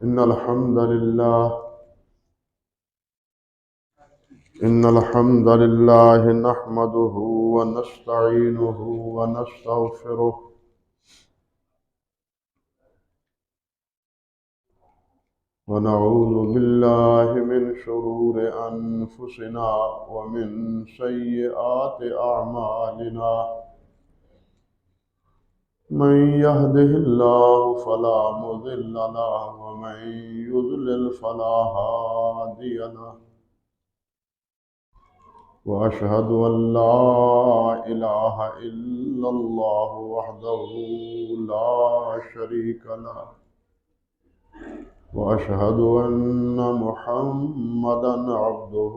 إن الحمد لله نحمده ونستعينه ونستغفره ونعوذ بالله من شرور أنفسنا ومن سيئات أعمالنا من يهده الله فلا مضل له ومن يضلل فلا هادي له وأشهد أن لا إله إلا الله وحده لا شريك له وأشهد أن محمدا عبده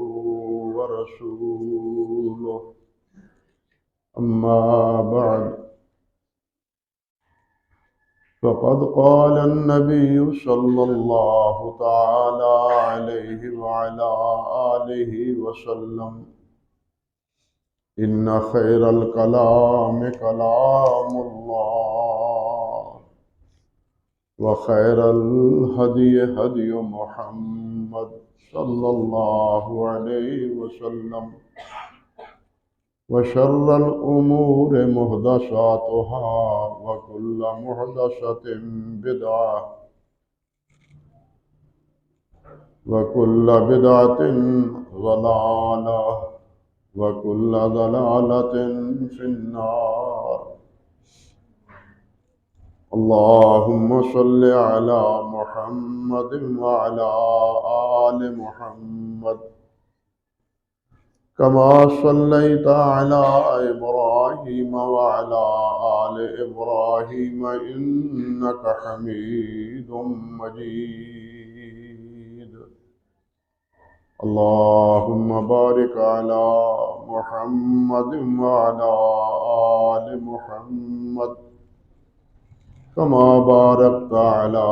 ورسوله أما بعد فقد قال النبي صلى الله تعالى عليه وعلى آله وسلم إن خير الكلام كلام الله وخير الهدي هدي محمد صلى الله عليه وسلم وشر الأمور محدثاتها وكل محدثة بدعة وكل بدعة ضلالة وكل ضلالة في النار اللهم صل على محمد وعلى آل محمد كما صليت على إبراهيم وعلى آل إبراهيم إنك حميد مجيد اللهم بارك على محمد وعلى آل محمد كما باركت على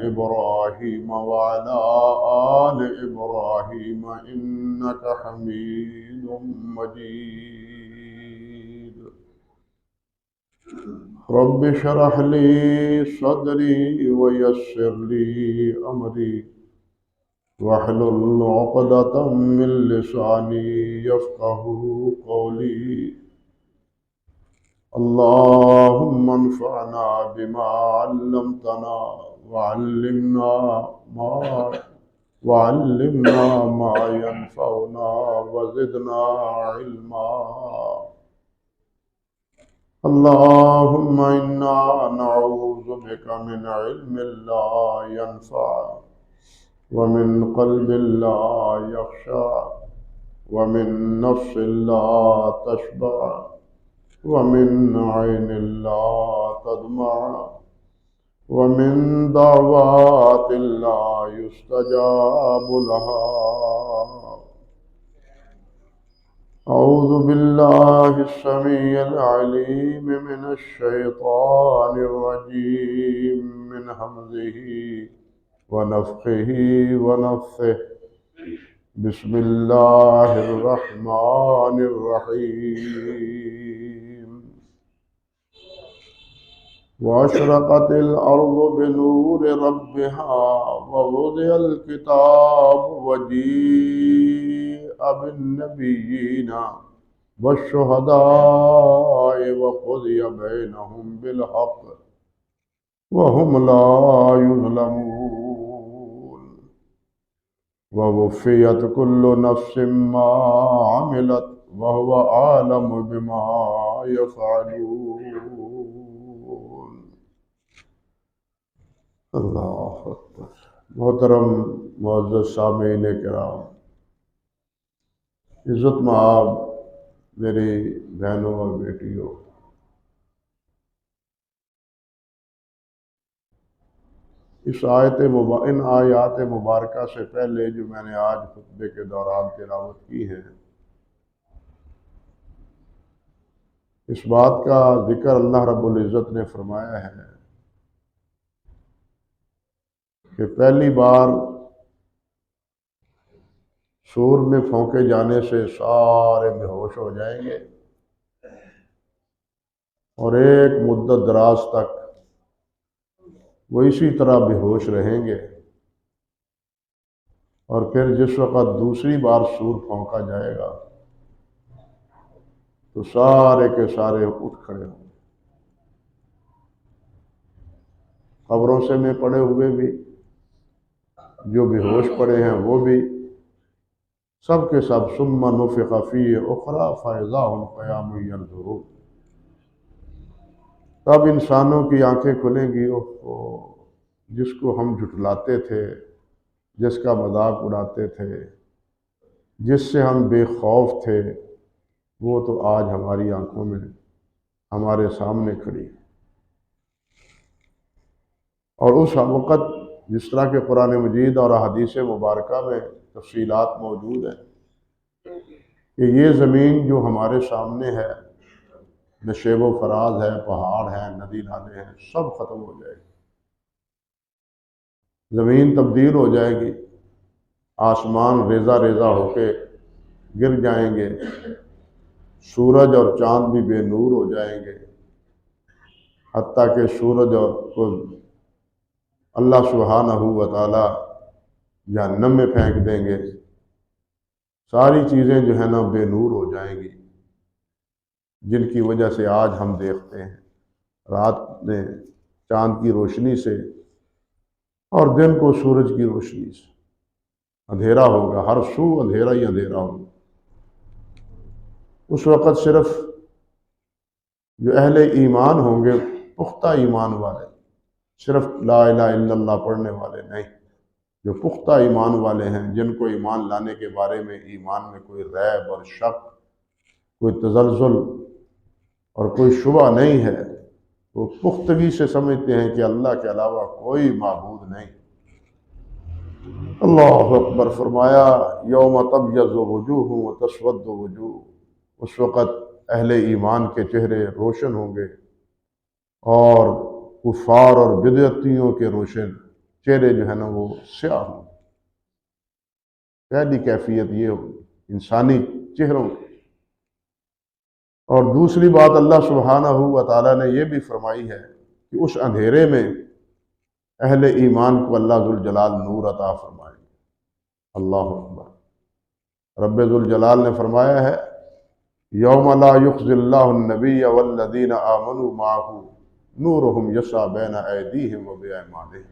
إبراهيم وعلى آل إبراهيم إنك حميد مجيد رب اشرح لي صدري ويسر لي أمري واحلل عقدة من لساني يفقه قولي اللهم انفعنا بما علمتنا وعلمنا ما ينفعنا وزدنا علما اللهم إنا نعوذ بك من علم لا ينفع ومن قلب لا يخشع ومن نفس لا تشبع ومن عين لا تدمع ومن دعوات لا يستجاب لها أعوذ بالله السميع العليم من الشيطان الرجيم من همزه ونفخه ونفثه بسم الله الرحمن الرحيم وأشرقت الأرض بنور ربها ووضع الكتاب وجيء بالنبيين والشهداء وقضي بينهم بالحق وهم لا يظلمون ووفيت كل نفس ما عملت وهو عالم بما يفعلون اللہ اکبر محترم معزز سامعین کرام عزت مآب میری بہنوں اور بیٹیوں ان آیات مبارکہ سے پہلے جو میں نے آج خطبے کے دوران تلاوت کی ہے اس بات کا ذکر اللہ رب العزت نے فرمایا ہے کہ پہلی بار سور میں پھونکے جانے سے سارے بے ہوش ہو جائیں گے اور ایک مدت دراز تک وہ اسی طرح بے ہوش رہیں گے اور پھر جس وقت دوسری بار سور پھونکا جائے گا تو سارے کے سارے اٹھ کھڑے ہوں گے، قبروں سے میں پڑے ہوئے بھی، جو بے ہوش پڑے ہیں وہ بھی، سب کے سب ثم نفخ فیہ اخری فاذا ھم قیام ینظرون۔ تب انسانوں کی آنکھیں کھلیں گی، جس کو ہم جھٹلاتے تھے، جس کا مذاق اڑاتے تھے، جس سے ہم بے خوف تھے، وہ تو آج ہماری آنکھوں میں ہمارے سامنے کھڑی ہے۔ اور اس وقت جس طرح کہ قرآن مجید اور احادیث مبارکہ میں تفصیلات موجود ہیں کہ یہ زمین جو ہمارے سامنے ہے، نشیب و فراز ہے، پہاڑ ہیں، ندی نالے ہیں، سب ختم ہو جائے گی، زمین تبدیل ہو جائے گی، آسمان ریزہ ریزہ ہو کے گر جائیں گے، سورج اور چاند بھی بے نور ہو جائیں گے، حتیٰ کہ سورج کو اللہ سبحانہ و تعالی جہنم میں پھینک دیں گے، ساری چیزیں جو ہے نا بے نور ہو جائیں گی، جن کی وجہ سے آج ہم دیکھتے ہیں رات میں چاند کی روشنی سے اور دن کو سورج کی روشنی سے اندھیرا ہوگا، ہر سو اندھیرا ہی اندھیرا ہوگا۔ اس وقت صرف جو اہل ایمان ہوں گے، پختہ ایمان والے، صرف لا الہ الا اللہ پڑھنے والے نہیں، جو پختہ ایمان والے ہیں، جن کو ایمان لانے کے بارے میں ایمان میں کوئی ریب اور شک، کوئی تزلزل اور کوئی شبہ نہیں ہے، وہ پختگی سے سمجھتے ہیں کہ اللہ کے علاوہ کوئی معبود نہیں۔ اللہ اکبر۔ فرمایا یوم تبیض وجوہ وتسود وجوہ، اس وقت اہل ایمان کے چہرے روشن ہوں گے اور کفار اور بدعتیوں کے روشن چہرے جو ہے نا وہ سیاہ ہوں گے۔ پہلی کیفیت یہ ہوگی انسانی چہروں کی۔ اور دوسری بات اللہ سبحانہ و تعالیٰ نے یہ بھی فرمائی ہے کہ اس اندھیرے میں اہل ایمان کو اللہ ذوالجلال نور عطا فرمائے گے۔ اللہ اکبر۔ رب ذوالجلال نے فرمایا ہے یوم لا یخزی اللہ النبی والذین آمنوا معہ نورہم یسعی بین ایدیہم وبایمانہم،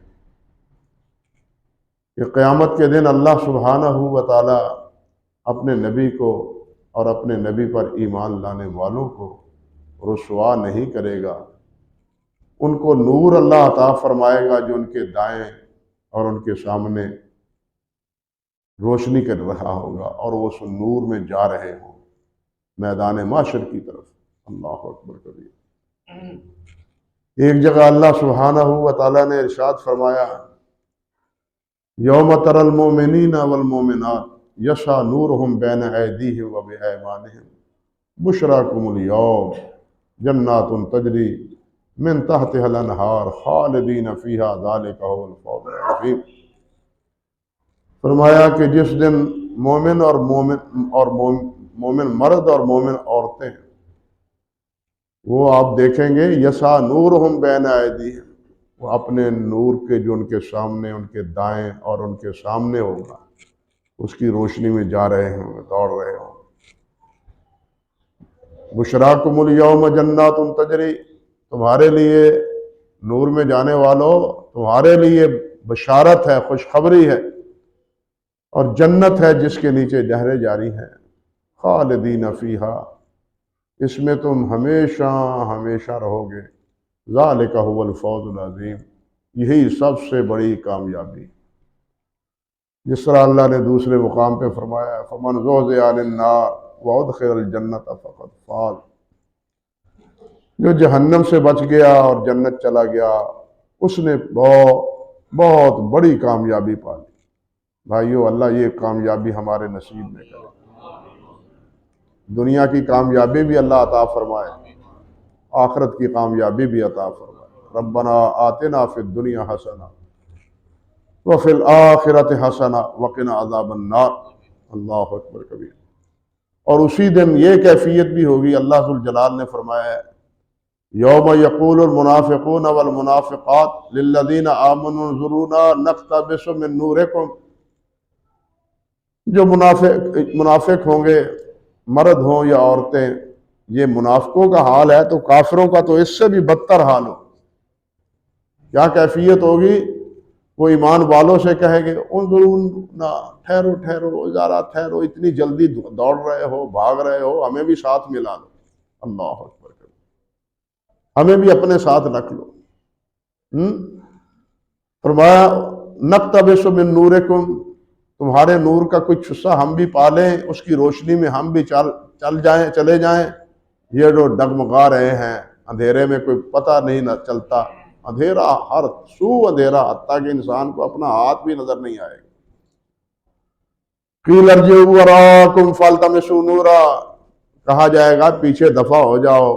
کہ قیامت کے دن اللہ سبحانہ و تعالی اپنے نبی کو اور اپنے نبی پر ایمان لانے والوں کو رسوا نہیں کرے گا، ان کو نور اللہ عطا فرمائے گا جو ان کے دائیں اور ان کے سامنے روشنی کر رہا ہوگا، اور وہ اس نور میں جا رہے ہوں میدان معاشر کی طرف۔ اللہ اکبر کبیر۔ ایک جگہ اللہ سبحانہ و تعالیٰ نے ارشاد فرمایا یوم تری المؤمنین والمؤمنات یسعی نورہم بین ایدیہم وبایمانہم بشراکم الیوم جنات تجری من تحتها الانہار خالدین فیہا ذالک هو الفوز العظیم۔ فرمایا کہ جس دن مومن مرد اور مومن عورتیں وہ آپ دیکھیں گے یسعی نورہم بین ایدیہم، وہ اپنے نور کے جو ان کے سامنے، ان کے دائیں اور ان کے سامنے ہوگا، اس کی روشنی میں جا رہے ہوں، دوڑ رہے ہوں۔ بشراکم الیوم جنات تجری، تمہارے لیے نور میں جانے والوں، تمہارے لیے بشارت ہے، خوشخبری ہے، اور جنت ہے جس کے نیچے نہریں جاری ہیں، خالدین فیہا، اس میں تم ہمیشہ ہمیشہ رہو گے، ذالک هو الفوز العظیم، یہی سب سے بڑی کامیابی۔ جس طرح اللہ نے دوسرے مقام پہ فرمایا فمن زحزح عن النار وادخل الجنۃ فقد فاز، جو جہنم سے بچ گیا اور جنت چلا گیا اس نے بہت بڑی کامیابی پا لی۔ بھائیو، اللہ یہ کامیابی ہمارے نصیب میں کرے، دنیا کی کامیابی بھی اللہ عطا فرمائے، آخرت کی کامیابی بھی عطا فرمائے۔ ربنا آتنا فی الدنیا حسنہ وفی الآخرۃ حسنہ وقنا عذاب النار۔ اللہ اکبر کبیر۔ اور اسی دن یہ کیفیت بھی ہوگی، اللہ ذوالجلال نے فرمایا ہے یوم یقول المنافقون والمنافقات للذین آمنوا انظرونا نقتبس من نورکم، جو منافق ہوں گے، مرد ہوں یا عورتیں، یہ منافقوں کا حال ہے، تو کافروں کا تو اس سے بھی بدتر حال ہو۔ کیا کیفیت ہوگی؟ وہ ایمان والوں سے کہے گے انظرونا، ٹھہرو ٹھہرو ذرا ٹھہرو، اتنی جلدی دوڑ رہے ہو، بھاگ رہے ہو، ہمیں بھی ساتھ ملا لو۔ اللہ اکبر، ہمیں بھی اپنے ساتھ رکھ لو۔ فرمایا نقتبس من نورکم، تمہارے نور کا کچھ حصہ ہم بھی پالیں، اس کی روشنی میں ہم بھی چلے جائیں۔ یہ جو ڈگمگا رہے ہیں اندھیرے میں، کوئی پتہ نہیں نہ چلتا، اندھیرا ہر سو اندھیرا، حتیٰ کہ انسان کو اپنا ہاتھ بھی نظر نہیں آئے گا۔ قیل ارجعوا وراءکم فالتمسوا نورا، کہا جائے گا پیچھے دفع ہو جاؤ،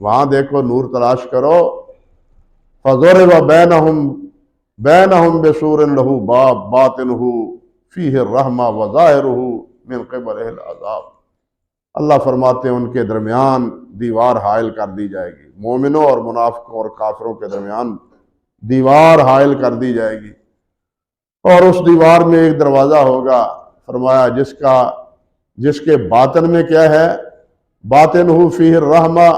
وہاں دیکھو نور تلاش کرو۔ فضرب بینہم بسور لہ باب باطنہ فیہ الرحمہ وظاہرہ من قبلہ العذاب، اللہ فرماتے ہیں ان کے درمیان دیوار حائل کر دی جائے گی، مومنوں اور منافقوں اور کافروں کے درمیان دیوار حائل کر دی جائے گی، اور اس دیوار میں ایک دروازہ ہوگا، فرمایا جس کے باطن میں کیا ہے؟ باطنہ فیہ الرحمہ،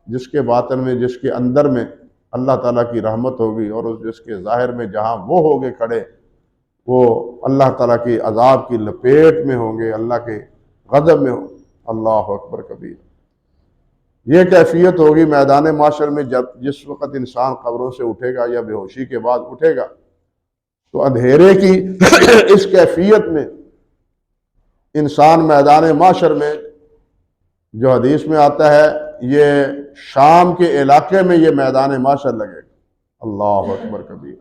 جس کے باطن میں، جس کے اندر میں اللہ تعالیٰ کی رحمت ہوگی، اور جس کے ظاہر میں جہاں وہ ہوگے کھڑے، وہ اللہ تعالیٰ کی عذاب کی لپیٹ میں ہوں گے، اللہ کے غضب میں ہوں۔ اللہ اکبر کبیر۔ یہ کیفیت ہوگی میدان معاشر میں، جس وقت انسان قبروں سے اٹھے گا یا بے ہوشی کے بعد اٹھے گا، تو اندھیرے کی اس کیفیت میں انسان میدان معاشر میں، جو حدیث میں آتا ہے، یہ شام کے علاقے میں یہ میدان معاشر لگے گا۔ اللہ اکبر کبیر۔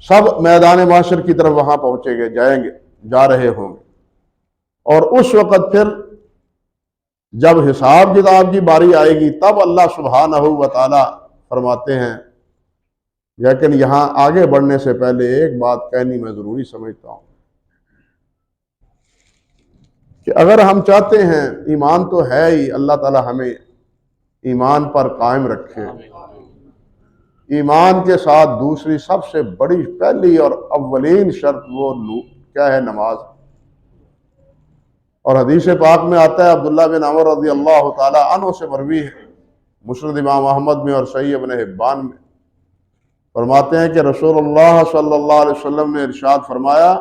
سب میدان معاشر کی طرف وہاں پہنچے گے، جا رہے ہوں گے، اور اس وقت پھر جب حساب کتاب کی باری آئے گی، تب اللہ سبحانہ و تعالی فرماتے ہیں، لیکن یہاں آگے بڑھنے سے پہلے ایک بات کہنی میں ضروری سمجھتا ہوں کہ اگر ہم چاہتے ہیں، ایمان تو ہے ہی، اللہ تعالی ہمیں ایمان پر قائم رکھے، ایمان کے ساتھ دوسری سب سے بڑی پہلی اور اولین شرط وہ کیا ہے؟ نماز۔ اور حدیث پاک میں آتا ہے، عبداللہ بن عمر رضی اللہ تعالی عنہ سے مروی ہے، مسند امام احمد میں اور صحیح ابن حبان میں، فرماتے ہیں کہ رسول اللہ صلی اللہ علیہ وسلم نے ارشاد فرمایا،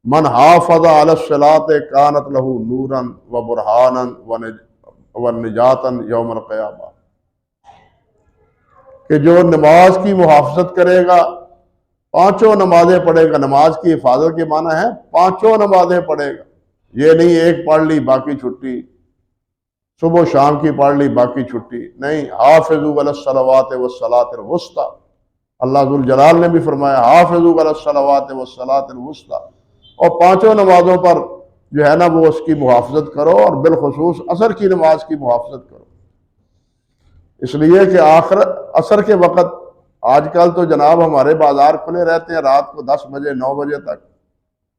من حافظ علی الصلاۃ کانت لہ نورا و برہانا و نجاتا یوم القیامہ، کہ جو نماز کی محافظت کرے گا، پانچوں نمازیں پڑھے گا، نماز کی حفاظت کے معنی ہے پانچوں نمازیں پڑھے گا، یہ نہیں ایک پڑھ لی باقی چھٹی، صبح و شام کی پڑھ لی باقی چھٹی، نہیں، حافظوا علی الصلوات والصلاۃ الوسطی، اللہ ذوالجلال نے بھی فرمایا حافظوا علی الصلوات والصلاۃ الوسطی، اور پانچوں نمازوں پر جو ہے نا وہ اس کی محافظت کرو، اور بالخصوص عصر کی نماز کی محافظت کرو، اس لیے کہ عصر کے وقت، آج کل تو جناب ہمارے بازار کھلے رہتے ہیں رات کو 10 بجے 9 بجے تک،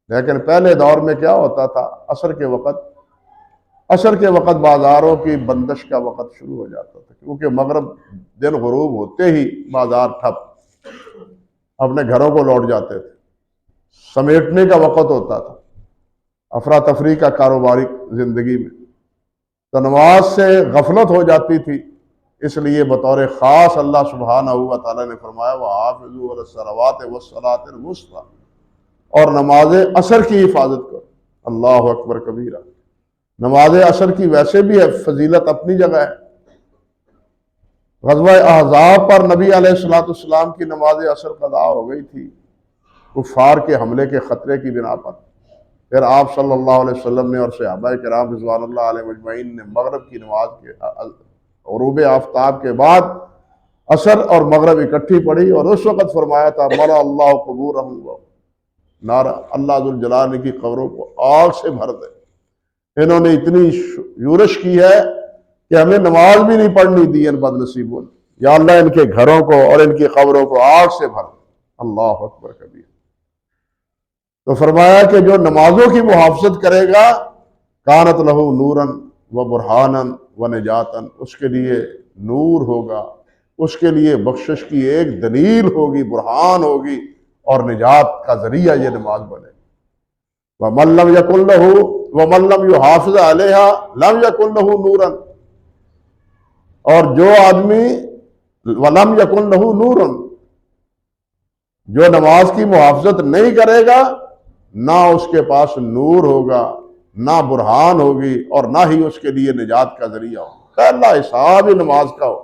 لیکن پہلے دور میں کیا ہوتا تھا؟ عصر کے وقت بازاروں کی بندش کا وقت شروع ہو جاتا تھا، کیونکہ مغرب دن غروب ہوتے ہی بازار ٹھپ، اپنے گھروں کو لوٹ جاتے تھے، سمیٹنے کا وقت ہوتا تھا افراتفری کا کاروباری زندگی میں، تو نماز سے غفلت ہو جاتی تھی، اس لیے بطور خاص اللہ سبحانہ و تعالیٰ نے فرمایا وَحَافِظُوا عَلَى الصَّلَوَاتِ وَالصَّلَاةِ الْوُسْطَىٰ، اور نماز عصر کی حفاظت کرو۔ اللہ اکبر کبیرہ۔ نماز عصر کی ویسے بھی فضیلت اپنی جگہ ہے، غزوہ احزاب پر نبی علیہ السلام کی نماز عصر قضا ہو گئی تھی کفار کے حملے کے خطرے کی بنا پر، پھر آپ صلی اللہ علیہ وسلم نے اور صحابہ کرام رضوان اللہ علیہ مجمعین نے مغرب کی نماز کے غروب آفتاب کے بعد عصر اور مغرب اکٹھی پڑھی، اور اس وقت فرمایا تھا ملا اللہ قبورہم نارا، اللہ ذوالجلال نے کی قبروں کو آگ سے بھر دے۔ انہوں نے اتنی یورش کی ہے کہ ہمیں نماز بھی نہیں پڑھنی دی ان بد نصیبوں نے، یا اللہ ان کے گھروں کو اور ان کی قبروں کو آگ سے بھر دے۔ اللہ اکبر کبیر۔ تو فرمایا کہ جو نمازوں کی محافظت کرے گا، کانت لہو نوراً و برہاناً و نجاتاً، اس کے لیے نور ہوگا، اس کے لیے بخشش کی ایک دلیل ہوگی، برہان ہوگی، اور نجات کا ذریعہ یہ نماز بنے۔ وَمَن لَّمْ يَكُن لَّهُ وَمَن لَّمْ يُحَافِظْ عَلَيْهَا لَمْ يَكُن لَّهُ نُورًا، اور جو آدمی وَلَمْ يَكُن لَّهُ نُورٌ، جو نماز کی محافظت نہیں کرے گا نہ اس کے پاس نور ہوگا، نہ برہان ہوگی، اور نہ ہی اس کے لیے نجات کا ذریعہ ہوگا۔ پہلا حساب ہی نماز کا ہو،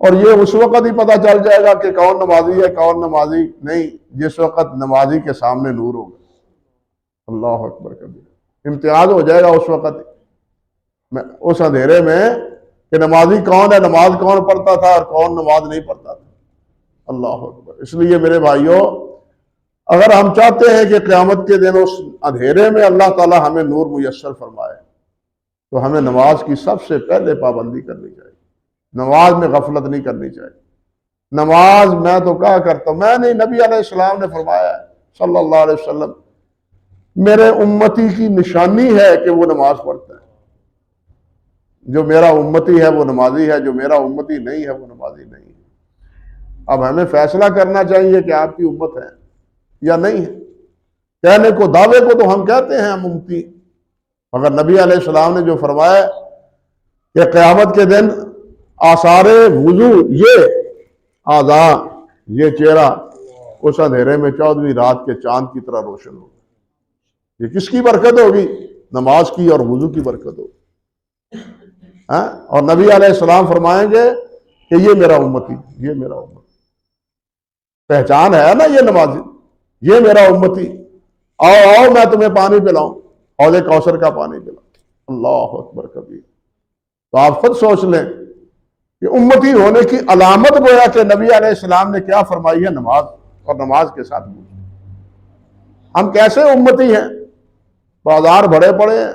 اور یہ اس وقت ہی پتہ چل جائے گا کہ کون نمازی ہے کون نمازی نہیں، جس وقت نمازی کے سامنے نور ہوگا۔ اللہ اکبر کبیر، امتیاز ہو جائے گا اس وقت، اس اندھیرے میں کہ نمازی کون ہے، نماز کون پڑھتا تھا اور کون نماز نہیں پڑھتا تھا۔ اللہ اکبر۔ اس لیے میرے بھائیوں، اگر ہم چاہتے ہیں کہ قیامت کے دن اس اندھیرے میں اللہ تعالی ہمیں نور میسر فرمائے، تو ہمیں نماز کی سب سے پہلے پابندی کرنی چاہیے، نماز میں غفلت نہیں کرنی چاہیے۔ نماز میں تو کہا کرتا ہوں، میں نہیں، نبی علیہ السلام نے فرمایا ہے صلی اللہ علیہ وسلم، میرے امتی کی نشانی ہے کہ وہ نماز پڑھتا ہے، جو میرا امتی ہے وہ نمازی ہے، جو میرا امتی نہیں ہے وہ نمازی نہیں ہے۔ اب ہمیں فیصلہ کرنا چاہیے کہ آپ کی امت ہے یا نہیں ہے۔ کہنے کو، دعوے کو تو ہم کہتے ہیں ہم امتی، مگر نبی علیہ السلام نے جو فرمایا کہ قیامت کے دن آثار وضو، یہ اعضاء، یہ چہرہ اس اندھیرے میں 14ویں رات کے چاند کی طرح روشن ہوگا۔ یہ کس کی برکت ہوگی؟ نماز کی اور وضو کی برکت ہوگی۔ اور نبی علیہ السلام فرمائیں گے کہ یہ میرا امتی، یہ میرا امتی، پہچان ہے نا یہ نمازی، یہ میرا امتی، آؤ آؤ میں تمہیں پانی پلاؤں، حوض کوثر کا پانی پلاؤں۔ اللہ اکبر کبیر۔ تو آپ خود سوچ لیں کہ امتی ہونے کی علامت گویا کہ نبی علیہ السلام نے کیا فرمائی ہے؟ نماز، اور نماز کے ساتھ وضو۔ ہم کیسے امتی ہیں؟ بازار بھرے پڑے ہیں،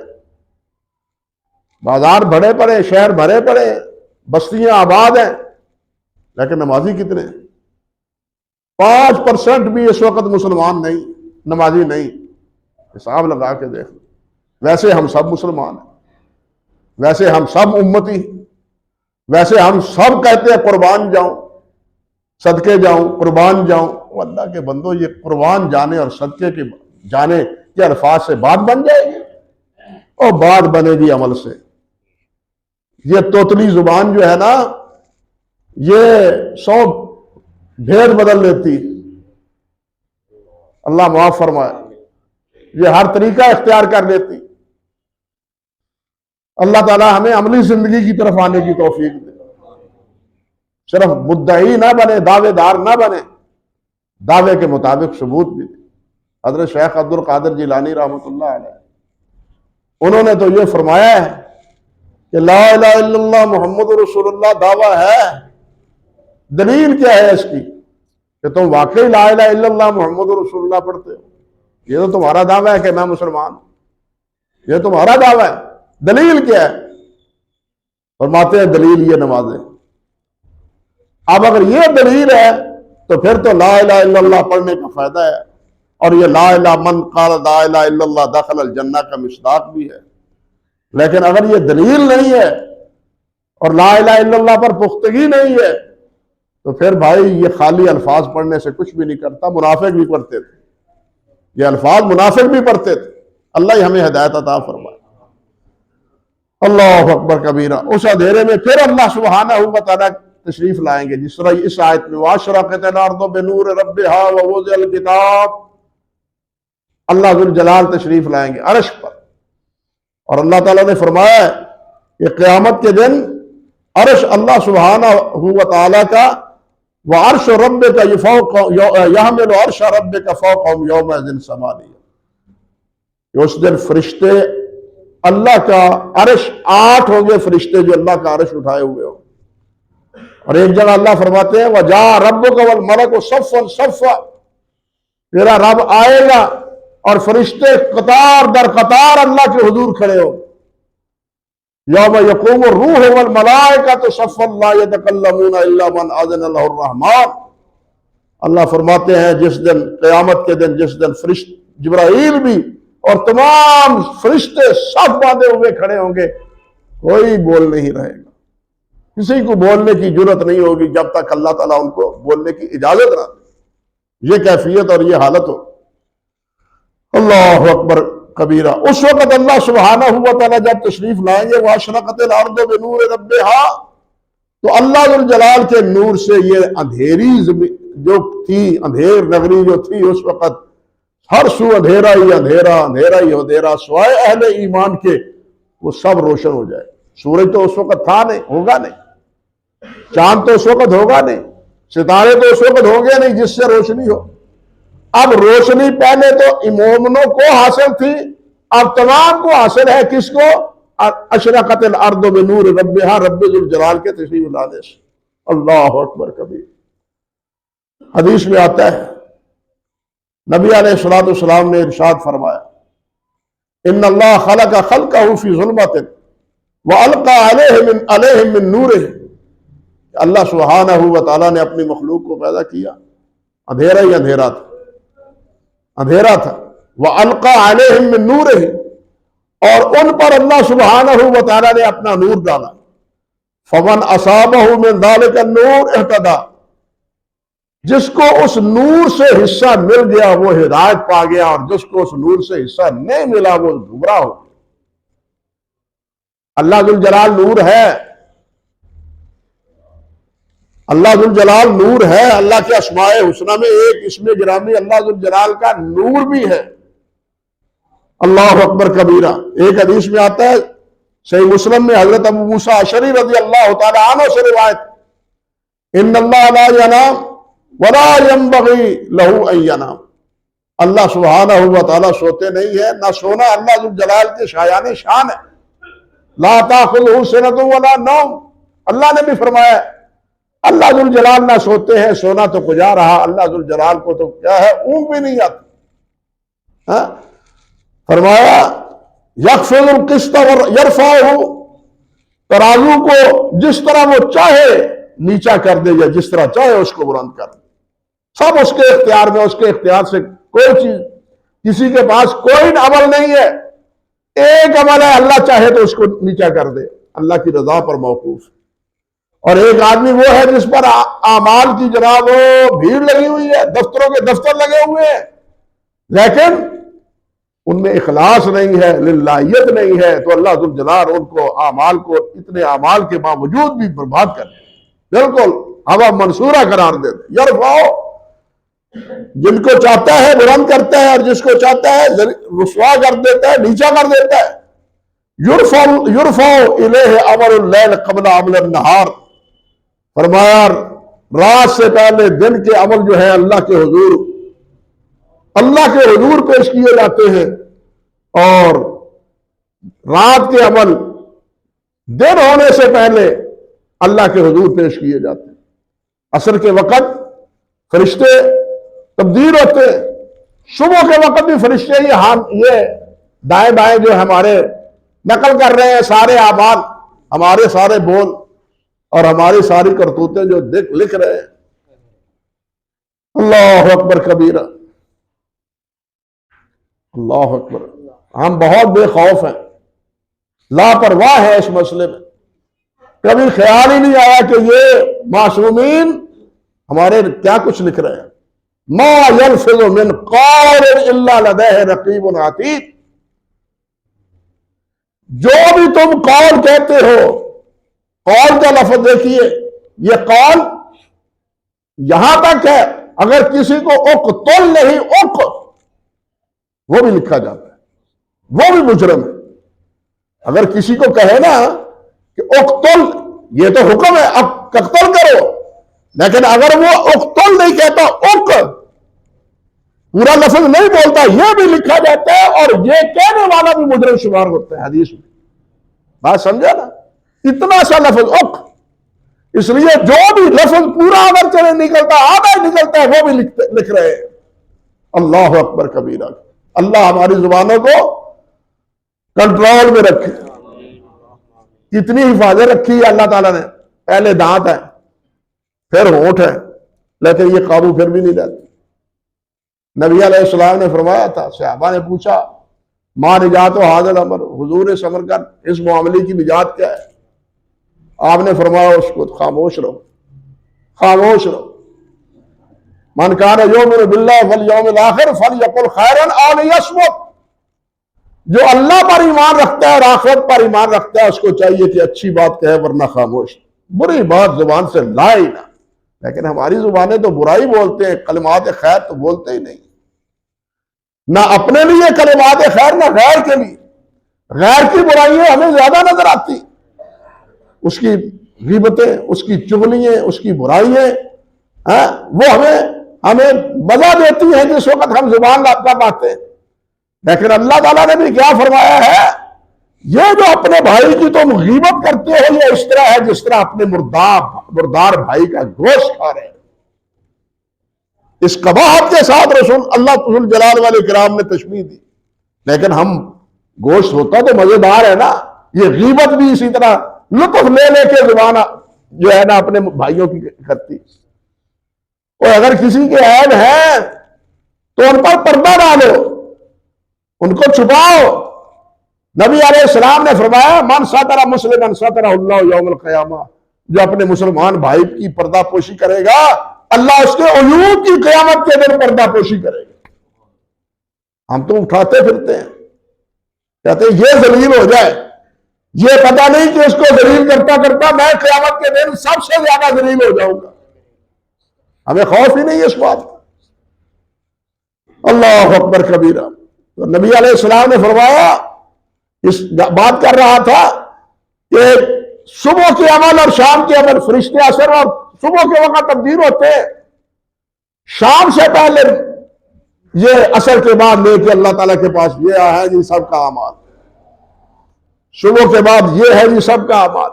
بازار بھرے پڑے، شہر بھرے پڑے، بستیاں آباد ہیں، لیکن نمازی کتنے ہیں؟ 5% بھی اس وقت مسلمان نہیں، نمازی نہیں۔ حساب لگا کے دیکھ لو۔ ویسے ہم سب مسلمان ہیں، ویسے ہم سب امتی ہیں، ویسے ہم سب کہتے ہیں قربان جاؤں، صدقے جاؤں، قربان جاؤں۔ وہ اللہ کے بندو، یہ قربان جانے اور صدقے کے جانے کے الفاظ سے بات بن جائے گی؟ اور بات بنے گی عمل سے۔ یہ توتلی زبان جو ہے نا، یہ 100 بھیڑ بدل لیتی، اللہ معاف فرمائے، یہ ہر طریقہ اختیار کر لیتی۔ اللہ تعالی ہمیں عملی زندگی کی طرف آنے کی توفیق دے، صرف مدعی نہ بنے، دعوے دار نہ بنے، دعوے کے مطابق ثبوت بھی دے۔ حضرت شیخ عبد القادر جیلانی رحمۃ اللہ علیہ، انہوں نے تو یہ فرمایا ہے کہ لا الہ الا اللہ محمد رسول اللہ دعویٰ ہے، دلیل کیا ہے اس کی کہ تم واقعی لا الہ الا اللہ محمد رسول اللہ پڑھتے ہو؟ یہ تو تمہارا دعویٰ ہے کہ میں مسلمان ہوں، یہ تمہارا دعویٰ ہے، دلیل کیا ہے؟ فرماتے ہیں دلیل یہ نماز ہے۔ اب اگر یہ دلیل ہے تو پھر تو لا الہ الا اللہ پڑھنے کا فائدہ ہے، اور یہ لا الہ من قال لا الہ الا اللہ دخل الجنہ کا مصداق بھی ہے۔ لیکن اگر یہ دلیل نہیں ہے اور لا الہ الا اللہ پر پختگی نہیں ہے تو پھر بھائی یہ خالی الفاظ پڑھنے سے کچھ بھی نہیں کرتا۔ منافق بھی پڑھتے تھے یہ الفاظ، منافق بھی پڑھتے تھے۔ اللہ ہی ہمیں ہدایت عطا فرمائے۔ اللہ اکبر کبیرہ۔ اس اندھیرے میں پھر اللہ سبحانہ و تعالیٰ تشریف لائیں گے، جس طرح اس آیت میں وَأَشْرَقَتِ الْأَرْضُ بِنُورِ رَبِّهَا وَوُضِعَ الْكِتَابُ، اللہ ذوالجلال تشریف لائیں گے عرش پر، اور اللہ تعالیٰ نے فرمایا کہ قیامت کے دن عرش اللہ سبحانہ و تعالیٰ کا، وَعَرْشُ رَبِّكَ يَحْمِلُ عَرْشَ رَبِّكَ فَوْقَهُمْ يَوْمَئِذٍ ثَمَانِيَةٌ، کہ اس دن فرشتے اللہ کا عرش 8 ہوں گے، فرشتے جو اللہ کا عرش اٹھائے ہوئے ہوں۔ اور ایک جگہ اللہ فرماتے ہیں وَجَاءَ رَبُّكَ وَالْمَلَكُ صَفًّا صَفًّا، تیرا رب آئے گا اور فرشتے قطار در قطار اللہ کے حضور کھڑے ہو۔ یوم یقوم الروح والملائکۃ صفا لا یتکلمون الا من اذن له الرحمن، اللہ فرماتے ہیں جس دن، قیامت کے دن، جس دن جبرائیل بھی اور تمام فرشتے صف باندھے ہوئے کھڑے ہوں گے، کوئی بول نہیں رہے گا، کسی کو بولنے کی جرت نہیں ہوگی جب تک اللہ تعالیٰ ان کو بولنے کی اجازت نہ دے۔ یہ کیفیت اور یہ حالت ہو۔ اللہ اکبر کبیرہ۔ اس وقت اللہ سبحانہ و تعالیٰ جب تشریف لائیں گے وَأَشْرَقَتِ الْأَرْضُ بِنُورِ رَبِّهَا، تو اللہ ذو الجلال کے نور سے یہ اندھیری جو تھی، اندھیر نگری جو تھی اس وقت، ہر سو اندھیرا ہی اندھیرا، اندھیرا ہی اندھیرا، سوائے اہل ایمان کے وہ سب روشن ہو جائے۔ سورج تو اس وقت تھا نہیں، ہوگا نہیں، چاند تو اس وقت ہوگا نہیں، ستارے تو اس وقت ہوں گے نہیں جس سے روشنی ہو۔ اب روشنی پہلے تو مومنوں کو حاصل تھی، اب تمام کو حاصل ہے، کس کو؟ اشرقت الارض بنور ربها، رب ذوالجلال کے تشریف لانے سے۔ اللہ اکبر کبیر۔ حدیث میں آتا ہے نبی علیہ الصلوۃ والسلام نے ارشاد فرمایا ان اللہ خلق خلقہ فی ظلمۃ وَأَلْقَى عَلَيْهِمْ مِن نُورِهِ، اللہ سبحانہ و تعالیٰ نے اپنی مخلوق کو پیدا کیا اندھیرا ہی اندھیرا تھا، اندھیرا تھا، وَأَلْقَى عَلَيْهِمْ مِن نُورِهِ، اور ان پر اللہ سبحانہ و تعالیٰ نے اپنا نور ڈالا۔ فَمَنْ أَصَابَهُ مِن ذَلِكَ النُّورِ اهْتَدَىٰ، جس کو اس نور سے حصہ مل گیا وہ ہدایت پا گیا، اور جس کو اس نور سے حصہ نہیں ملا وہ گمراہ ہو گیا۔ اللہ ذوالجلال نور ہے، اللہ ذوالجلال نور ہے، اللہ کے اسماء حسنہ میں ایک اسم گرامی اللہ ذوالجلال کا نور بھی ہے۔ اللہ اکبر کبیرہ۔ ایک حدیث میں آتا ہے صحیح مسلم میں، حضرت ابو موسیٰ اشعری رضی اللہ تعالی عنہ سے روایت، ان اللہ لا ینام ولا ينبغی لہ ان ینام، اللہ سبحانہ و تعالیٰ سوتے نہیں ہے، نہ سونا اللہ ذوالجلال کے شایان شان ہے۔ لا تأخذہ سنۃ ولا نوم، اللہ نے بھی فرمایا اللہ ذوالجلال نہ سوتے ہیں، سونا تو کجا رہا، اللہ ذوالجلال کو تو کیا ہے، اونگ بھی نہیں آتی۔ فرمایا یخفض القسط یرفعہ، ترازو کو جس طرح وہ چاہے نیچا کر دے یا جس طرح چاہے اس کو بلند کر دے، سب اس کے اختیار میں، اس کے اختیار سے کوئی چیز، کسی کے پاس کوئی عمل نہیں ہے، ایک عمل ہے اللہ چاہے تو اس کو نیچا کر دے، اللہ کی رضا پر موقوف۔ اور ایک آدمی وہ ہے جس پر اعمال کی جناب بھیڑ لگی ہوئی ہے، دفتروں کے دفتر لگے ہوئے ہیں، لیکن ان میں اخلاص نہیں ہے، للہیت نہیں ہے، تو اللہ ذوالجلال ان کو اعمال کو اتنے اعمال کے باوجود بھی برباد کر دے، بالکل ہوا منصورہ قرار دے دے۔ یرفعو، جن کو چاہتا ہے بلند کرتا ہے، اور جس کو چاہتا ہے رسوا کر دیتا ہے، نیچا کر دیتا ہے۔ یرفع الیہ عمل اللیل قبل عمل النہار، فرمایا رات سے پہلے دن کے عمل جو ہے اللہ کے حضور پیش کیے جاتے ہیں، اور رات کے عمل دن ہونے سے پہلے اللہ کے حضور پیش کیے جاتے ہیں۔ عصر کے وقت فرشتے تبدیل ہوتے ہیں، صبح کے وقت بھی فرشتے یہ دائیں بائیں جو ہمارے نقل کر رہے ہیں سارے اعمال، ہمارے سارے بول اور ہماری ساری کرتوتیں جو لکھ رہے ہیں۔ اللہ اکبر کبیرہ، اللہ اکبر۔ ہم بہت بے خوف ہیں، لاپرواہ ہیں اس مسئلے میں، کبھی خیال ہی نہیں آیا کہ یہ معصومین ہمارے کیا کچھ لکھ رہے ہیں۔ ما یلفظ من قول الا لدیہ رقیب عتید، جو بھی تم قول کہتے ہو، قول کا لفظ دیکھیے، یہ قول یہاں تک ہے اگر کسی کو اقتل نہیں اق، وہ بھی لکھا جاتا ہے، وہ بھی مجرم ہے۔ اگر کسی کو کہے نا کہ اقتل، یہ تو حکم ہے اب قتل کرو، لیکن اگر وہ اقتل نہیں کہتا، اق پورا لفظ نہیں بولتا، یہ بھی لکھا جاتا ہے، اور یہ کہنے والا بھی مجرم شمار ہوتا ہے حدیث میں۔ بات سمجھا نا، اتنا سا لفظ اق، اس لیے جو بھی لفظ پورا اگر چلے نکلتا، آدھا ہی نکلتا ہے، وہ بھی لکھ رہے ہیں۔ اللہ اکبر کبیرہ۔ اللہ ہماری زبانوں کو کنٹرول میں رکھے۔ کتنی حفاظت رکھی ہے اللہ تعالیٰ نے، پہلے دانت ہے، پھر ہونٹ ہے، لیکن یہ قابو پھر بھی نہیں رہتے۔ نبی علیہ السلام نے فرمایا تھا، صحابہ نے پوچھا ما نجات و حاضر امر، حضور اس عمر کا، اس معاملے کی نجات کیا ہے؟ آپ نے فرمایا اس کو خاموش رہو، خاموش رہو۔ من کان یؤمن باللہ والیوم الاخر فلیقل خیرا او لیصمت، جو اللہ پر ایمان رکھتا ہے اور آخرت پر ایمان رکھتا ہے اس کو چاہیے کہ اچھی بات کہے ورنہ خاموش، بری بات زبان سے لائے ہی نہ۔ لیکن ہماری زبانیں تو برائی بولتے ہیں، کلمات خیر تو بولتے ہی نہیں، نہ اپنے لیے کلمات خیر نہ غیر کے لیے۔ غیر کی برائیاں ہمیں زیادہ نظر آتی، اس کی غیبتیں، اس کی چغلیاں، اس کی برائیاں، وہ ہمیں مزہ دیتی ہیں جس وقت ہم زبان لاتے ہیں۔ لیکن اللہ تعالیٰ نے بھی کیا فرمایا ہے، یہ جو اپنے بھائی کی تم غیبت کرتے ہو یہ اس طرح ہے جس طرح اپنے مردار بھائی کا گوشت کھا رہے ہیں۔ اس قباحت کے ساتھ رسول اللہ ذو جلال والے کرام نے تشبیہ دی۔ لیکن ہم گوشت ہوتا تو مزیدار ہے نا، یہ غیبت بھی اسی طرح لطف لے لے کے زبان جو ہے نا اپنے بھائیوں کی کرتی۔ اور اگر کسی کے عیب ہیں تو ان پر پردہ ڈالو، ان کو چھپاؤ۔ نبی علیہ السلام نے فرمایا من ستر مسلما سترہ اللہ یوم القیامہ، جو اپنے مسلمان بھائی کی پردہ پوشی کرے گا اللہ اس کے عیوب کی قیامت کے دن پردہ پوشی کرے گا۔ ہم تو اٹھاتے پھرتے ہیں، کہتے ہیں یہ ذلیل ہو جائے، یہ پتہ نہیں کہ اس کو ذلیل کرتا کرتا میں قیامت کے دن سب سے زیادہ ذلیل ہو جاؤں گا۔ ہمیں خوف ہی نہیں ہے اس بات کا۔ اللہ اکبر کبیرہ۔ تو نبی علیہ السلام نے فرمایا، اس بات کر رہا تھا کہ صبح کے عمل اور شام کے عمل، فرشتے اثر اور صبح کے وقت تبدیل ہوتے ہیں، شام سے پہلے یہ اثر کے بعد لے کے اللہ تعالیٰ کے پاس یہ ہے جی سب کا اعمال، صبح کے بعد یہ ہے جی سب کا اعمال۔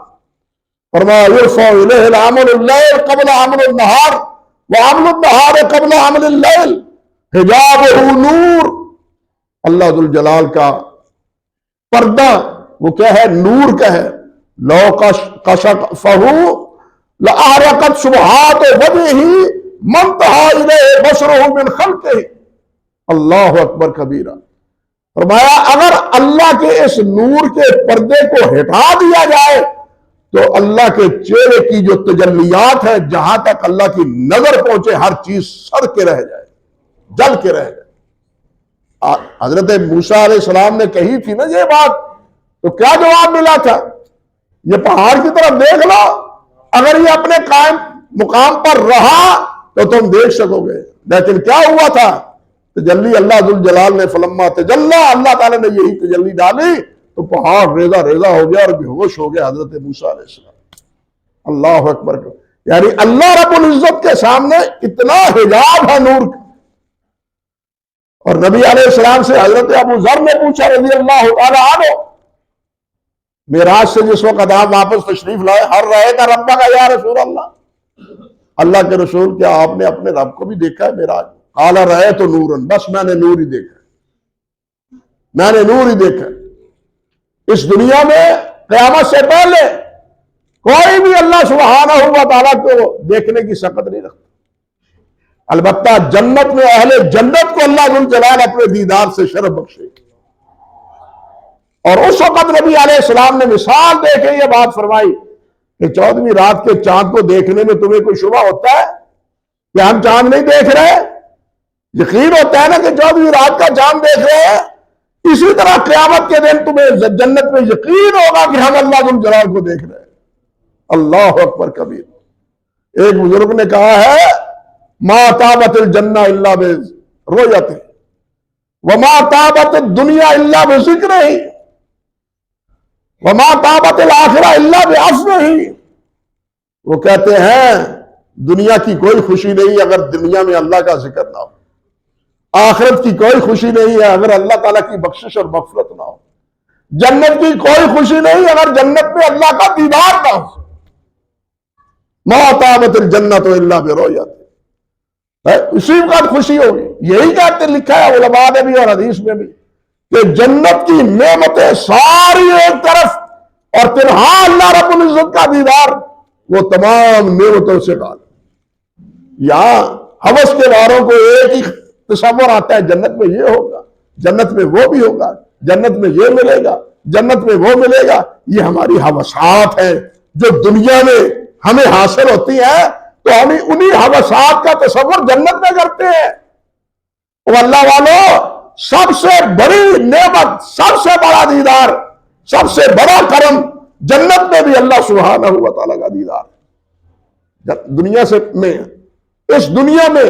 فرمایا یرفع الیہ العمل اللیل قبل عمل النہار وعمل النہار قبل عمل اللیل حجابہ نور۔ اللہ ذو الجلال کا پردہ وہ کیا ہے؟ نور کا ہے۔ لو کشفہ لأحرقت سبحات وجہہ ما انتہا الیہ بصرہ من خلقہ۔ اللہ اکبر کبیرہ۔ فرمایا اگر اللہ کے اس نور کے پردے کو ہٹا دیا جائے تو اللہ کے چہرے کی جو تجلیات ہے جہاں تک اللہ کی نظر پہنچے ہر چیز سڑ کے رہ جائے، جل کے رہ جائے۔ حضرت موسیٰ علیہ السلام نے کہی تھی نا یہ بات، تو کیا جواب ملا تھا؟ یہ پہاڑ کی طرف دیکھ لو، اگر یہ اپنے قائم مقام پر رہا تو تم دیکھ سکو گے۔ لیکن کیا ہوا تھا؟ تجلی اللہ ذو الجلال نے فلما تجلی، اللہ تعالیٰ نے یہی تجلی ڈالی تو پہاڑ ریزہ ریزہ ہو گیا اور بے ہوش ہو گیا حضرت موسیٰ علیہ السلام۔ اللہ اکبر۔ یعنی اللہ رب العزت کے سامنے اتنا حجاب ہے نور کا۔ اور نبی علیہ السلام سے حضرت ابو ذر نے پوچھا رضی اللہ تعالی عنہ، معراج سے جس وقت آپ واپس تشریف لائے، ہر رہے کا رب کا یا رسول اللہ کے رسول کیا آپ نے اپنے رب کو بھی دیکھا ہے معراج؟ قال رہے تو نورن، بس میں نے نور ہی دیکھا، میں نے نور ہی دیکھا۔ اس دنیا میں قیامت سے پہلے کوئی بھی اللہ سبحانہ و تعالیٰ کو دیکھنے کی سخت نہیں رکھتا۔ البتہ جنت میں اہل جنت کو اللہ ذو الجلال اپنے دیدار سے شرف بخشے۔ اور اس وقت نبی علیہ السلام نے مثال دے کے یہ بات فرمائی کہ 14ویں رات کے چاند کو دیکھنے میں تمہیں کوئی شبہ ہوتا ہے کہ ہم چاند نہیں دیکھ رہے؟ یقین ہوتا ہے نا کہ 14ویں رات کا چاند دیکھ رہے ہیں؟ اسی طرح قیامت کے دن تمہیں جنت میں یقین ہوگا کہ ہم اللہ ذو الجلال کو دیکھ رہے ہیں۔ اللہ اکبر کبیر۔ ایک بزرگ نے کہا ہے ما طابت الجنہ الا برؤیتہ وما طابت الدنیا الا بذکرہ وما طابت الآخرہ الا بعفوہ۔ وہ کہتے ہیں دنیا کی کوئی خوشی نہیں اگر دنیا میں اللہ کا ذکر نہ ہو، آخرت کی کوئی خوشی نہیں ہے اگر اللہ تعالیٰ کی بخشش اور مغفرت نہ ہو، جنت کی کوئی خوشی نہیں اگر جنت میں اللہ کا دیدار نہ ہو۔ ما طابت الجنۃ الا برؤیتہ، اسی وقت خوشی ہوگی۔ یہی کہتے لکھا ہے علماء نے بھی اور حدیث میں بھی کہ جنت کی نعمتیں ساری ایک طرف اور تنہا اللہ رب العزت کا دیدار، وہ تمام نعمتوں سے غائب۔ یہاں ہوس کے واروں کو ایک ہی تصور آتا ہے جنت میں یہ ہوگا، جنت میں وہ بھی ہوگا، جنت میں یہ ملے گا، جنت میں وہ ملے گا۔ یہ ہماری ہوسات ہیں جو دنیا میں ہمیں حاصل ہوتی ہیں، تو ہم انہی حوثات کا تصور جنت میں کرتے ہیں۔ وہ اللہ والوں، سب سے بڑی نعمت، سب سے بڑا دیدار، سب سے بڑا کرم جنت میں بھی اللہ سبحانہ و تعالیٰ کا دیدار، دنیا سے میں، اس دنیا میں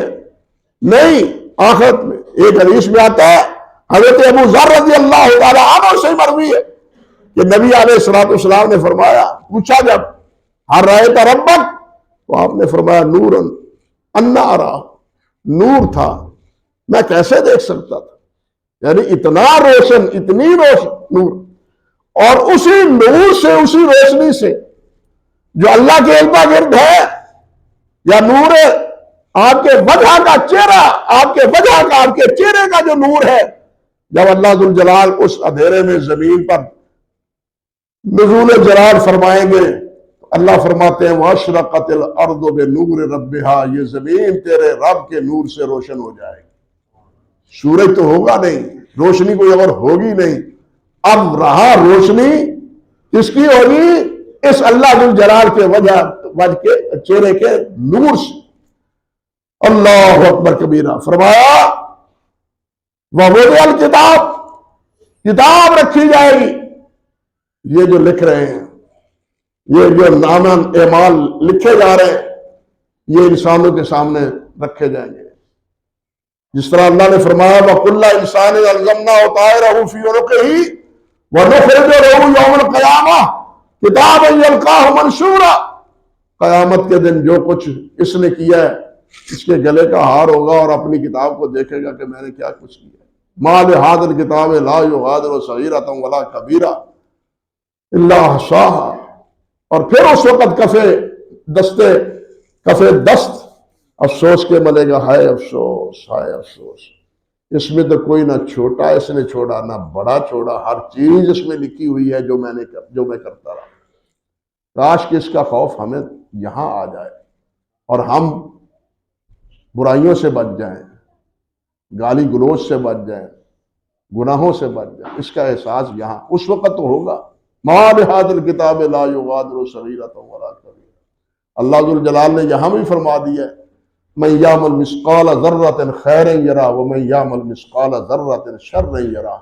نہیں، آخرت میں۔ ایک حدیث میں آتا ہے، حضرت ابو ذر رضی اللہ تعالیٰ عنہ سے مروی ہے کہ نبی علیہ السلام نے فرمایا، پوچھا جب ہر رأیت ربک، تو آپ نے فرمایا نورن انا ارا، نور تھا، میں کیسے دیکھ سکتا تھا؟ یعنی اتنا روشن، اتنی روشن نور، اور اسی نور سے، اسی روشنی سے جو اللہ کے ارد گرد ہے، یا نور آپ کے وجہ کا چہرہ، آپ کے وجہ کا، آپ کے چہرے کا جو نور ہے، جب اللہ ذوالجلال اس اندھیرے میں زمین پر نزول جلال فرمائیں گے، اللہ فرماتے ہیں وَأَشْرَقَتِ الْأَرْضُ بِنُورِ رَبِّهَا، یہ زمین تیرے رب کے نور سے روشن ہو جائے گی۔ سورج تو ہوگا نہیں، روشنی کوئی اور ہوگی نہیں، اب رہا روشنی کس کی ہوگی؟ اس اللہ ذوالجلال کے وجہ کے چہرے کے نور سے۔ اللہ اکبر کبیرہ۔ فرمایا وَوُضِعَ الْكِتَابُ، کتاب رکھی جائے گی، یہ جو لکھ رہے ہیں، یہ جو نام اعمال لکھے جا رہے ہیں، یہ انسانوں کے سامنے رکھے جائیں گے۔ جس طرح اللہ نے فرمایا وَكُلَّ إِنسَانٍ أَلْزَمْنَاهُ طَائِرَهُ فِي عُنُقِهِ وَنُخْرِجُ لَهُ يَوْمَ الْقِيَامَةِ كِتَابًا يَلْقَاهُ مَنشُورًا، قیامت کے دن جو کچھ اس نے کیا ہے، اس کے گلے کا ہار ہوگا اور اپنی کتاب کو دیکھے گا کہ میں نے کیا کچھ کیا ہے۔ مَا لِهَٰذَا الْكِتَابِ لَا يُغَادِرُ صَغِيرَةً وَلَا كَبِيرَةً إِلَّا أَحْصَاهَا، اور پھر اس وقت کفے دست افسوس کے ملے گا، ہائے افسوس، ہائے افسوس، اس میں تو کوئی نہ چھوٹا اس نے چھوڑا، نہ بڑا چھوڑا، ہر چیز اس میں لکھی ہوئی ہے جو میں کرتا رہا۔ کاش کہ اس کا خوف ہمیں یہاں آ جائے اور ہم برائیوں سے بچ جائیں، گالی گلوچ سے بچ جائیں، گناہوں سے بچ جائیں، اس کا احساس یہاں اس وقت تو ہوگا۔ مَا لِهَٰذَا الْكِتَابِ لَا يُغَادِرُ صَغِيرَةً وَلَا كَبِيرَةً، اللہ ذوالجلال نے یہاں بھی فرما دیا ہے مَن يَعْمَلْ مِثْقَالَ ذَرَّةٍ خَيْرًا يَرَهُ وَمَن يَعْمَلْ مِثْقَالَ ذَرَّةٍ شَرًّا يَرَهُ،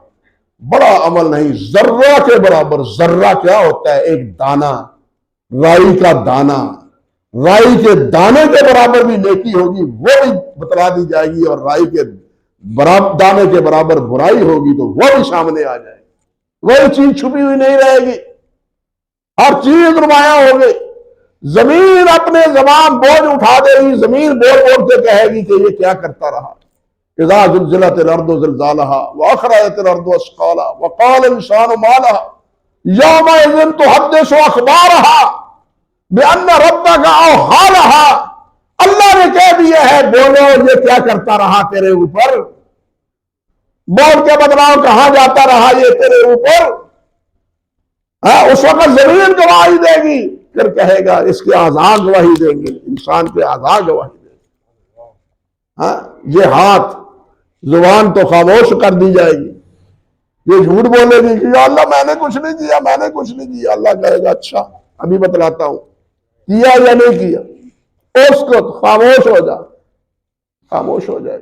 بڑا عمل نہیں ذرہ کے برابر۔ ذرہ کیا ہوتا ہے؟ ایک دانہ، رائی کا دانہ، رائی کے دانے کے برابر بھی نیکی ہوگی وہ بھی بتلا دی جائے گی، اور رائی کے دانے کے برابر برائی ہوگی تو وہ بھی سامنے آ جائے گی، کوئی چیز چھپی ہوئی نہیں رہے گی، ہر چیز نمایاں ہوگی۔ زمین اپنے زبان بوجھ اٹھا دے گی، زمین بول بول کے کہے گی کہ یہ کیا کرتا رہا۔ اذا زلزلت الارض زلزالها واخرجت الارض اثقالها وقال الانسان ما لها يومئذ تحدث اخبارها بان ربك اوحى لها، اللہ نے کہہ دیا ہے بولو یہ کیا کرتا رہا تیرے اوپر، بول کے بتلاؤ کہاں جاتا رہا یہ تیرے اوپر۔ اس وقت زمین گواہی دے گی، پھر کہے گا اس کے اعضاء گواہی دیں گے، انسان کے اعضاء گواہی دیں گے۔ یہ ہاتھ، زبان تو خاموش کر دی جائے گی، یہ جھوٹ بولے گی کہ یا اللہ میں نے کچھ نہیں کیا، میں نے کچھ نہیں کیا۔ اللہ کہے گا اچھا ابھی بتلاتا ہوں کیا یا نہیں کیا، اس کو خاموش ہو جا، خاموش ہو جائے۔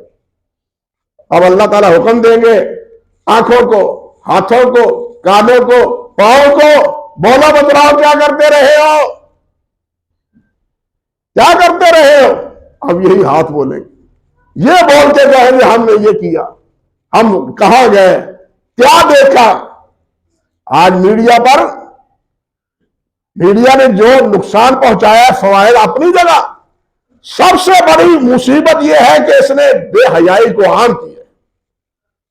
اب اللہ تعالیٰ حکم دیں گے آنکھوں کو، ہاتھوں کو، کانوں کو، پاؤں کو، بولا بتلاؤ کیا کرتے رہے ہو، کیا کرتے رہے ہو۔ اب یہی ہاتھ بولیں گے، یہ بول کے کہیں گے ہم نے یہ کیا، ہم کہاں گئے، کیا دیکھا۔ آج میڈیا نے جو نقصان پہنچایا ہے، فوائد اپنی جگہ، سب سے بڑی مصیبت یہ ہے کہ اس نے بے حیائی کو عام کیا ہے،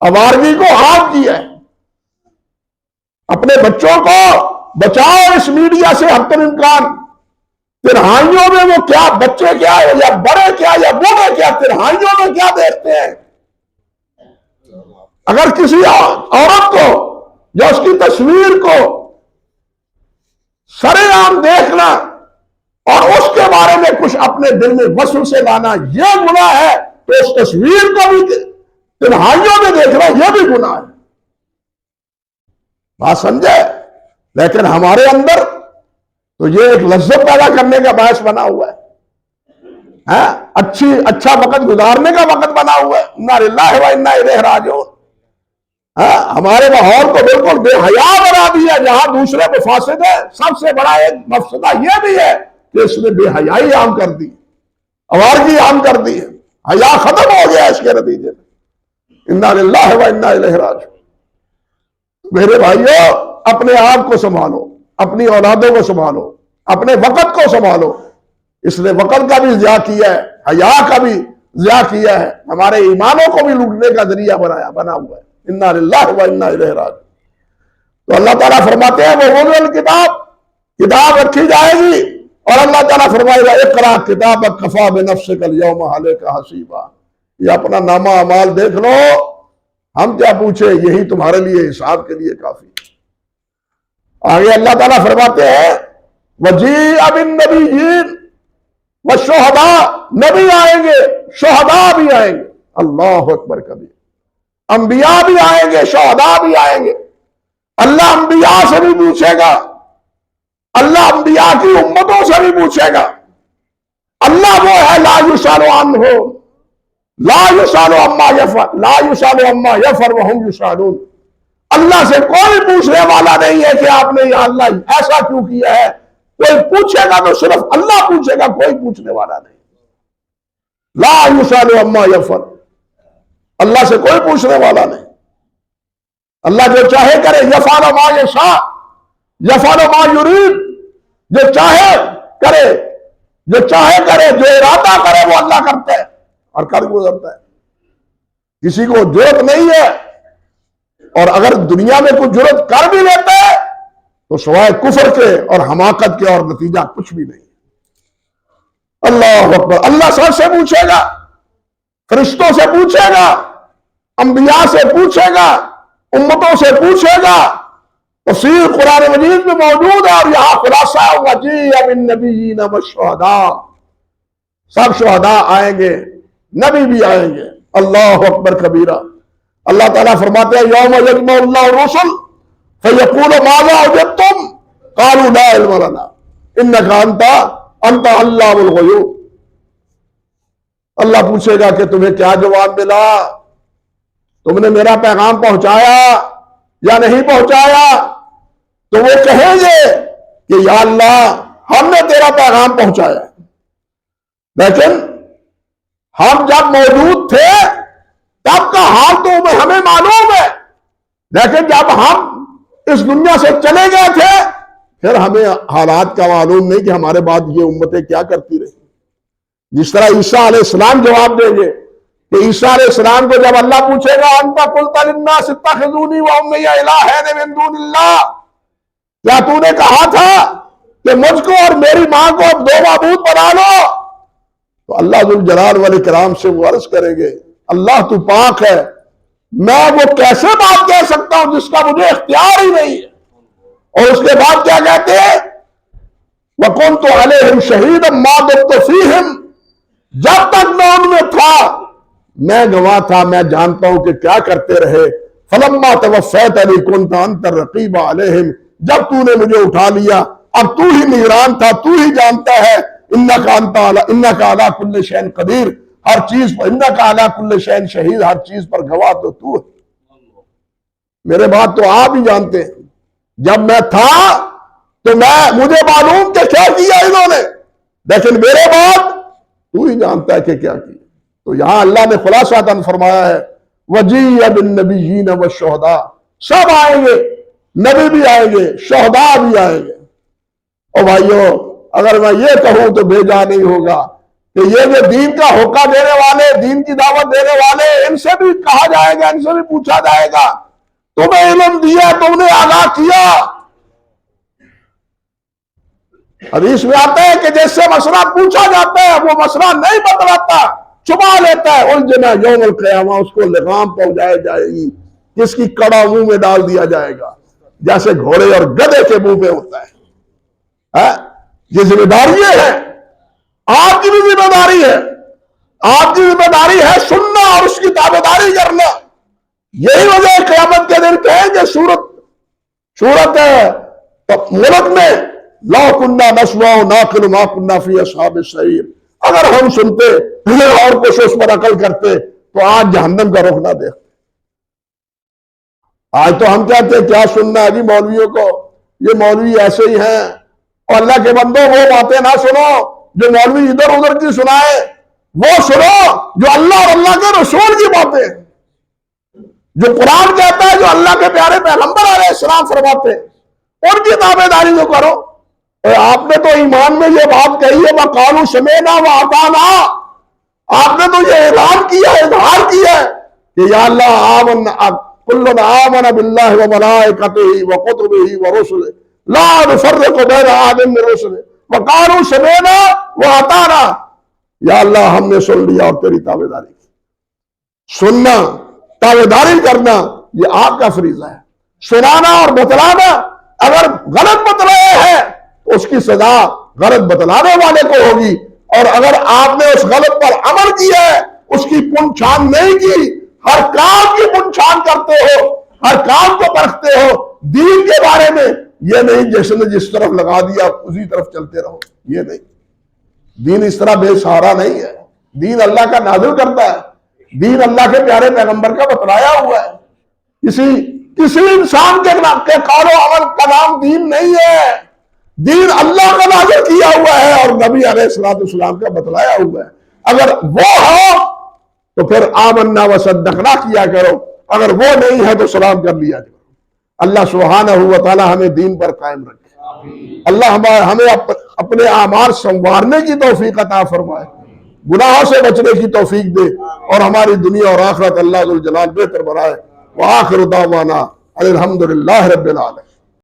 آوارگی کو عام کیا ہے۔ اپنے بچوں کو بچاؤ اس میڈیا سے حد الامکان۔ تنہائیوں میں وہ کیا، بچے کیا یا بڑے کیا یا بوڑھے کیا، تنہائیوں میں کیا دیکھتے ہیں۔ اگر کسی عورت کو یا اس کی تصویر کو سرے عام دیکھنا اور اس کے بارے میں کچھ اپنے دل میں وسوسے لانا یہ گناہ ہے، تو اس تصویر کو بھی تنہائیوں میں دیکھنا یہ بھی گناہ ہے۔ بات سمجھے؟ لیکن ہمارے اندر تو یہ ایک لذت پیدا کرنے کا باعث بنا ہوا ہے۔ اچھا وقت گزارنے کا وقت بنا ہوا ہے. انا للہ و انا الیہ راجعون. ہمارے ماحول کو بالکل بے حیا بنا دیا. جہاں دوسرے کو فاسد ہے، سب سے بڑا ایک مفسدہ یہ بھی ہے کہ اس نے بے حیائی عام کر دی، آوارگی عام کر دی ہے. حیا ختم ہو گیا اس کے نتیجے میں. انا للہ و انا الیہ راجعون. میرے بھائیو، اپنے آپ کو سنبھالو، اپنی اولادوں کو سنبھالو، اپنے وقت کو سنبھالو. اس نے وقت کا بھی ضیاع کیا ہے، حیا کا بھی ضیاع کیا ہے، ہمارے ایمانوں کو بھی لوٹنے کا ذریعہ بنا ہوا ہے. انا للہ و انا الیہ راجعون. تو اللہ تعالیٰ فرماتے ہیں وہ وضع کتاب رکھی جائے گی، اور اللہ تعالیٰ فرمائے گا اقرا کتابک کفی بنفسک الیوم علیک حسیبا. یہ اپنا نامہ اعمال دیکھ لو، ہم کیا پوچھے، یہی تمہارے لیے حساب کے لیے کافی. آگے اللہ تعالیٰ فرماتے ہیں وجیء بالنبیین والشہداء. نبی آئیں گے، شہداء بھی آئیں گے. اللہ اکبر کبیر. انبیاء بھی آئیں گے، شہداء بھی آئیں گے. اللہ انبیاء سے بھی پوچھے گا، اللہ انبیاء کی امتوں سے بھی پوچھے گا. اللہ وہ ہے لا یسأل عنہ لا یسأل عما یفعل لا یسأل عما یفعل وهم یسألون. اللہ سے کوئی پوچھنے والا نہیں ہے کہ آپ نے یا اللہ ایسا کیوں کیا ہے. کوئی پوچھے گا تو صرف اللہ پوچھے گا، کوئی پوچھنے والا نہیں. لا یسأل عما یفعل. اللہ سے کوئی پوچھنے والا نہیں. اللہ جو چاہے کرے. یفعل ما یشاء یفعل ما یرید. جو چاہے کرے، جو چاہے کرے، جو ارادہ کرے وہ اللہ کرتا ہے اور کر گزرتا ہے. کسی کو جرت نہیں ہے، اور اگر دنیا میں کوئی جرت کر بھی لیتا ہے تو سوائے کفر کے اور حماقت کے اور نتیجہ کچھ بھی نہیں. اللہ اکبر. اللہ سب سے پوچھے گا، فرشتوں سے پوچھے گا، انبیاء سے پوچھے گا، امتوں سے پوچھے گا. تفسیر قرآن مجید میں موجود ہے، اور یہاں خلاصہ وجیء بالنبیین والشہداء. سب شہداء آئیں گے، نبی بھی آئیں گے. اللہ اکبر کبیرہ. اللہ تعالیٰ فرماتے ہیں یوم یجمع اللہ الرسل فیقول ماذا اجبتم قالوا لا علم لنا انک انت علام الغیوب. اللہ پوچھے گا کہ تمہیں کیا جواب ملا، تم نے میرا پیغام پہنچایا یا نہیں پہنچایا. تو وہ کہیں گے کہ یا اللہ ہم نے تیرا پیغام پہنچایا، لیکن ہم جب موجود تھے تب کا حال تو ہمیں معلوم ہے، لیکن جب ہم اس دنیا سے چلے گئے تھے پھر ہمیں حالات کا معلوم نہیں کہ ہمارے بعد یہ امتیں کیا کرتی رہی. جس طرح عیسیٰ علیہ السلام جواب دیں گے کہ عیسیٰ علیہ السلام کو جب اللہ پوچھے گا انت قلت للناس اتخذونی وامی الہین من دون اللہ، کیا تو نے کہا تھا کہ مجھ کو اور میری ماں کو اب دو معبود بنا لو، تو اللہ ذوالجلال والاکرام سے وہ عرض کریں گے اللہ تو پاک ہے، میں وہ کیسے بات کہہ سکتا ہوں جس کا مجھے اختیار ہی نہیں ہے. اور اس کے بعد کیا کہتے ہیں وَكُنْتُ عَلَيْهِمْ شَهِيدًا مَا دُمْتُ فِيهِمْ. جب تک میں ان میں تھا میں گواہ تھا، میں جانتا ہوں کہ کیا کرتے رہے. فَلَمَّا تَوَفَّيْتَنِي كُنْتَ أَنْتَ الرَّقِيبَ عَلَيْهِمْ. جب تو نے مجھے اٹھا لیا اب تو ہی نگران تھا، تو ہی جانتا ہے. إِنَّكَ عَلَىٰ كُلِّ شَيْءٍ قَدِيرٌ. ہر چیز پر انک علی کل شیء شہید، ہر چیز پر گواہ تو ہے. میرے بات تو آپ ہی جانتے ہیں. جب میں تھا تو مجھے معلوم کہ کیا کیا انہوں نے، لیکن میرے بعد تو ہی جانتا ہے کہ کیا کیا. تو یہاں اللہ نے خلاصہ فرمایا ہے وجیء بالنبیین والشہداء. سب آئیں گے، نبی بھی آئیں گے، شہداء بھی آئیں گے. اور بھائیو اگر میں یہ کہوں تو بے جا نہیں ہوگا کہ یہ جو دین کا ہوکہ دینے والے، دین کی دعوت دینے والے، ان سے بھی کہا جائے گا، ان سے بھی پوچھا جائے گا تمہیں علم دیا، تم نے آگاہ کیا. حدیث میں آتا ہے کہ جس سے مسئلہ پوچھا جاتا ہے وہ مسئلہ نہیں بتلاتا، چھپا لیتا ہے. الجھنا یوم القیامہ اس کو لگام پہنچائی جائے گی، جس کی کڑا منہ میں ڈال دیا جائے گا جیسے گھوڑے اور گدھے کے منہ پہ ہوتا ہے. یہ ذمہ داری ہے، آپ کی بھی ذمہ داری ہے. آپ کی ذمہ داری ہے سننا اور اس کی تابعداری کرنا. یہی وجہ قیامت کے دن کہیں گے سورت ملک میں لو کننا نسمع نعقل ما کننا فی اصحاب السعیر. اگر ہم سنتے اور کچھ اس پر عقل کرتے تو آج جہنم کا رخ نہ دیکھتے۔ آج تو ہم کہتے ہیں کیا سننا ہے جی مولویوں کو، یہ مولوی ایسے ہی ہیں، اور اللہ کے بندوں وہ باتیں نہ سنو جو مولوی ادھر ادھر کی سنائے، وہ سنو جو اللہ اور اللہ کے رسول کی باتیں ہیں، جو قرآن کہتا ہے، جو اللہ کے پیارے پیغمبر علیہ السلام فرماتے ہیں، ان کی تابع داری کو کرو۔ آپ نے تو ایمان میں یہ بات کہی ہے وَقَالُوا سَمِعْنَا وَأَطَعْنَا، آپ نے تو یہ اعلان کیا ہے، اظہار کیا ہے کہ یا اللہ آمنا کل آمن باللہ وملائکتہ وکتبہ ورسلہ لا نفرق بین احد من رسلہ وقالوا سمعنا واطعنا، یا اللہ ہم نے سن لیا اور تیری تابع داری کی۔ سننا، تابع داری کرنا یہ آپ کا فریضہ ہے۔ سنانا اور بتلانا، اگر غلط بتلایا ہے تو اس کی سزا غلط بتلانے والے کو ہوگی، اور اگر آپ نے اس غلط پر عمل کیا ہے، اس کی پن چھان نہیں کی، ہر کام کی پن چھان کرتے ہو، ہر کام کو پرکھتے ہو، دین کے بارے میں یہ نہیں جس نے جس طرف لگا دیا اسی طرف چلتے رہو، یہ نہیں۔ دین اس طرح بے سہارا نہیں ہے، دین اللہ کا نازل کرتا ہے، دین اللہ کے پیارے پیغمبر کا بتلایا ہوا ہے۔ کسی انسان کے قول و عمل کا نام دین نہیں ہے، دین اللہ کا نازل کیا ہوا ہے اور نبی علیہ السلام کا بتلایا ہوا ہے۔ اگر وہ ہو تو پھر آمنا وصدقنا کیا کرو، اگر وہ نہیں ہے تو سلام کر لیا کرو۔ اللہ سبحانہ و تعالی ہمیں دین پر قائم رکھے، اللہ ہمیں اپنے اعمال سنوارنے کی توفیق عطا فرمائے، گناہوں سے بچنے کی توفیق دے، اور ہماری دنیا اور آخرت اللہ ذوالجلال بہتر بنائے۔ وآخر دعوانا الحمدللہ رب العالمین۔